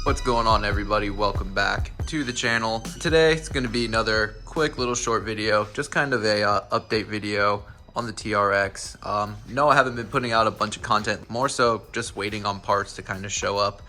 What's going on, everybody? Welcome back to the channel. Today it's going to be another quick little short video, just kind of a update video on the TRX. No, I haven't been putting out a bunch of content, more so just waiting on parts to kind of show up.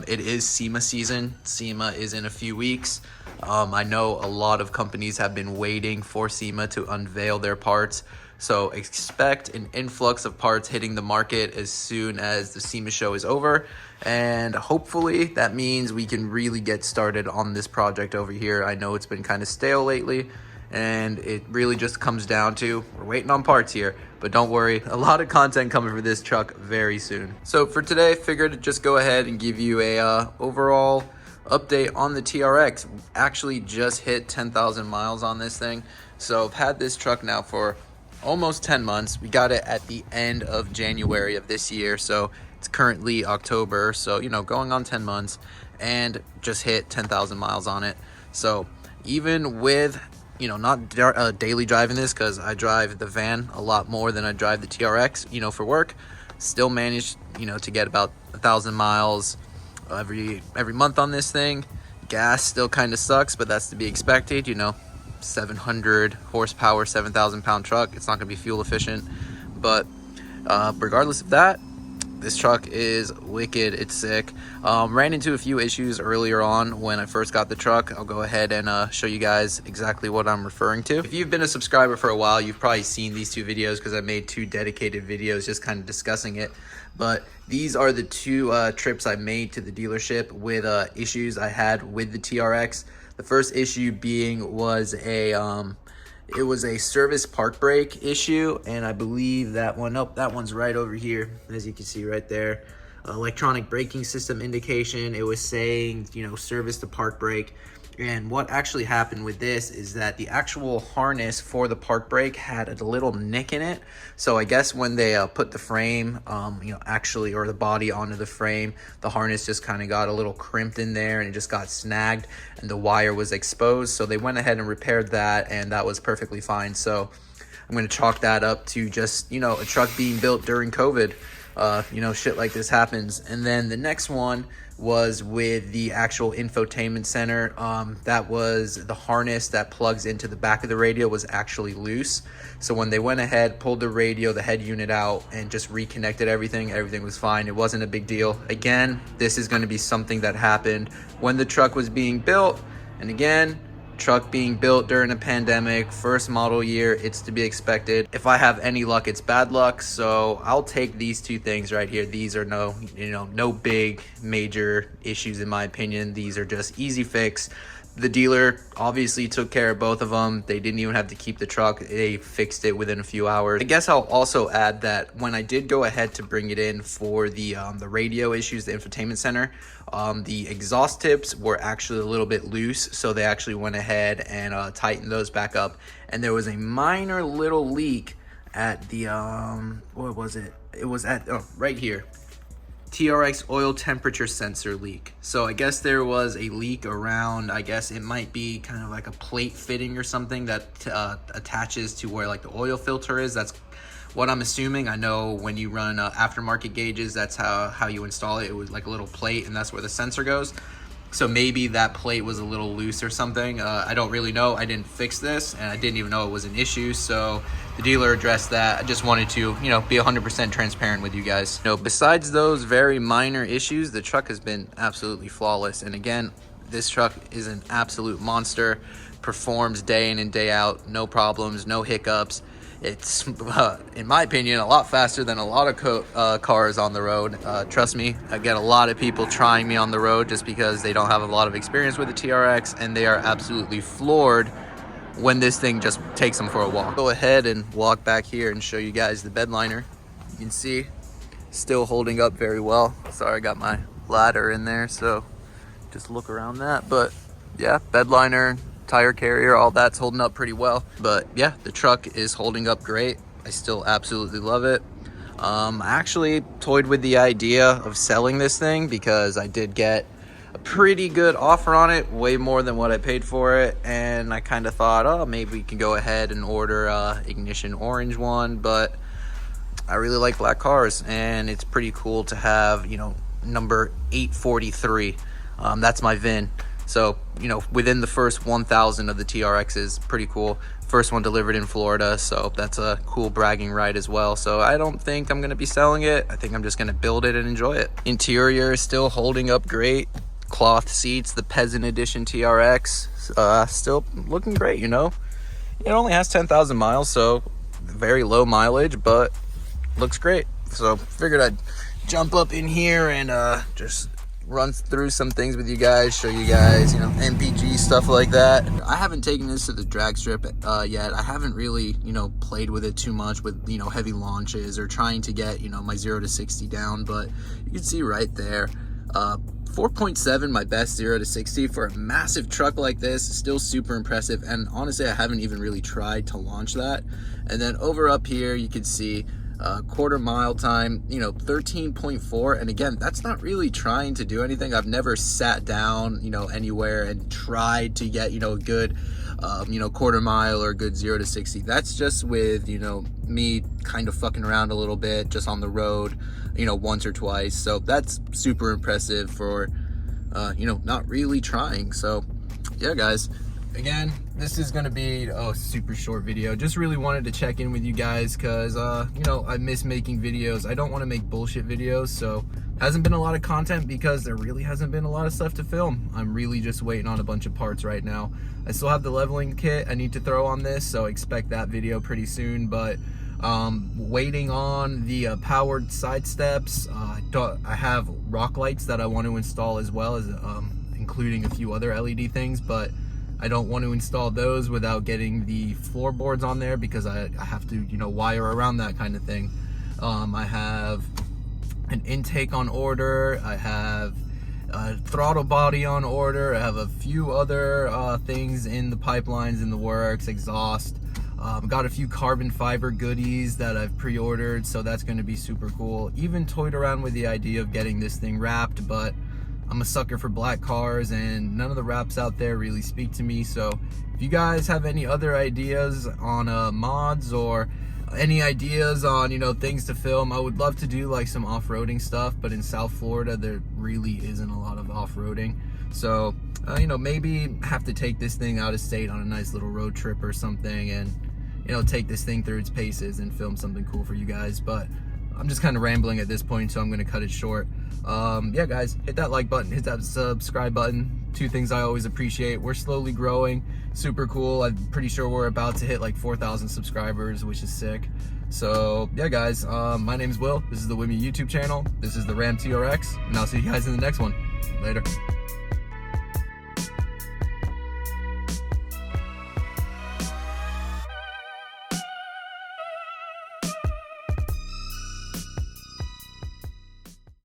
It is SEMA season. SEMA is in a few weeks. I know a lot of companies have been waiting for SEMA to unveil their parts, so expect an influx of parts hitting the market as soon as the SEMA show is over, and hopefully that means we can really get started on this project over here. I know it's been kind of stale lately, and it really just comes down to we're waiting on parts here. But don't worry, a lot of content coming for this truck very soon. So for today, I figured to just go ahead and give you a overall update on the TRX. Actually just hit 10,000 miles on this thing. So I've had this truck now for almost 10 months. We got it at the end of January of this year, so it's currently October, so going on 10 months, and just hit 10,000 miles on it. So even with not daily driving this, because I drive the van a lot more than I drive the TRX for work, still managed to get about 1,000 miles every month on this thing. Gas still kind of sucks, but that's to be expected. 700 horsepower, 7,000 pound truck, it's not gonna be fuel efficient, but regardless of that, this truck is wicked. It's sick. Ran into a few issues earlier on when I first got the truck. I'll go ahead and show you guys exactly what I'm referring to. If you've been a subscriber for a while, you've probably seen these two videos because I made two dedicated videos just kind of discussing it. But these are the two trips I made to the dealership with issues I had with the TRX. The first issue being was it was a service park brake issue, and I believe that one's right over here, as you can see right there. Electronic braking system indication. It was saying, service the park brake. And what actually happened with this is that the actual harness for the park brake had a little nick in it. So I guess when they put the frame, or the body onto the frame, the harness just kind of got a little crimped in there and it just got snagged and the wire was exposed. So they went ahead and repaired that, and that was perfectly fine. So I'm going to chalk that up to just, a truck being built during COVID. Shit like this happens. And then the next one was with the actual infotainment center. That was the harness that plugs into the back of the radio was actually loose. So when they went ahead, pulled the radio, the head unit out, and just reconnected everything was fine. It wasn't a big deal. Again, this is going to be something that happened when the truck was being built. And again, truck being built during a pandemic, first model year, it's to be expected. If I have any luck, it's bad luck. So I'll take these two things right here. These are no big major issues in my opinion. These are just easy fix. The dealer obviously took care of both of them. They didn't even have to keep the truck. They fixed it within a few hours. I guess I'll also add that when I did go ahead to bring it in for the radio issues, the infotainment center, the exhaust tips were actually a little bit loose. So they actually went ahead and tightened those back up. And there was a minor little leak at the, what was it? It was at, right here. TRX oil temperature sensor leak. So I guess there was a leak around, I guess it might be kind of like a plate fitting or something that attaches to where like the oil filter is. That's what I'm assuming. I know when you run aftermarket gauges, that's how you install it. It was like a little plate, and that's where the sensor goes. So maybe that plate was a little loose or something. I don't really know. I didn't fix this, and I didn't even know it was an issue. So the dealer addressed that. I just wanted to, be 100% transparent with you guys. Besides those very minor issues, the truck has been absolutely flawless. And again, this truck is an absolute monster. Performs day in and day out. No problems, no hiccups. It's, in my opinion, a lot faster than a lot of cars on the road. Trust me, I get a lot of people trying me on the road just because they don't have a lot of experience with the TRX, and they are absolutely floored when this thing just takes them for a walk. Go ahead and walk back here and show you guys the bed liner. You can see, still holding up very well. Sorry, I got my ladder in there, so just look around that. But yeah, bed liner, tire carrier, all that's holding up pretty well. But yeah, the truck is holding up great. I still absolutely love it. I actually toyed with the idea of selling this thing because I did get a pretty good offer on it, way more than what I paid for it, and I kind of thought, oh, maybe we can go ahead and order a ignition orange one. But I really like black cars, and it's pretty cool to have, number 843 That's my VIN. So, you know, within the first 1,000 of the TRXs, pretty cool. First one delivered in Florida, so that's a cool bragging right as well. So I don't think I'm gonna be selling it. I think I'm just gonna build it and enjoy it. Interior is still holding up great. Cloth seats, the Peasant Edition TRX, still looking great, you know. It only has 10,000 miles, so very low mileage, but looks great. So figured I'd jump up in here and just run through some things with you guys, show you guys, you know, MPG stuff like that. I haven't taken this to the drag strip yet. I haven't really, you know, played with it too much with, you know, heavy launches or trying to get, you know, my 0 to 60 down, but you can see right there, 4.7, my best 0 to 60 for a massive truck like this. Still super impressive, and honestly I haven't even really tried to launch that. And then over up here you can see quarter mile time, you know, 13.4, and again, that's not really trying to do anything. I've never sat down, you know, anywhere and tried to get, you know, a good you know, quarter mile or a good 0 to 60. That's just with, you know, me kind of fucking around a little bit just on the road, you know, once or twice. So that's super impressive for you know, not really trying. So yeah, guys, again, this is gonna be a super short video. Just really wanted to check in with you guys because you know, I miss making videos. I don't want to make bullshit videos, so hasn't been a lot of content because there really hasn't been a lot of stuff to film. I'm really just waiting on a bunch of parts right now. I still have the leveling kit I need to throw on this, so expect that video pretty soon. But waiting on the powered side steps. I have rock lights that I want to install as well, as including a few other LED things, but I don't want to install those without getting the floorboards on there because I have to, you know, wire around that kind of thing. I have an intake on order. I have a throttle body on order. I have a few other things in the pipelines, in the works, exhaust. Got a few carbon fiber goodies that I've pre-ordered, so that's going to be super cool. Even toyed around with the idea of getting this thing wrapped, but I'm a sucker for black cars and none of the wraps out there really speak to me. So if you guys have any other ideas on mods or any ideas on, you know, things to film, I would love to do like some off-roading stuff, but in South Florida there really isn't a lot of off-roading. So you know, maybe have to take this thing out of state on a nice little road trip or something, and, you know, take this thing through its paces and film something cool for you guys. But I'm just kind of rambling at this point, so I'm going to cut it short. Yeah, guys, hit that like button, hit that subscribe button. Two things I always appreciate. We're slowly growing, super cool. I'm pretty sure we're about to hit like 4,000 subscribers, which is sick. So yeah, guys, my name is Will. This is the Wimmy YouTube channel. This is the Ram TRX, and I'll see you guys in the next one. Later.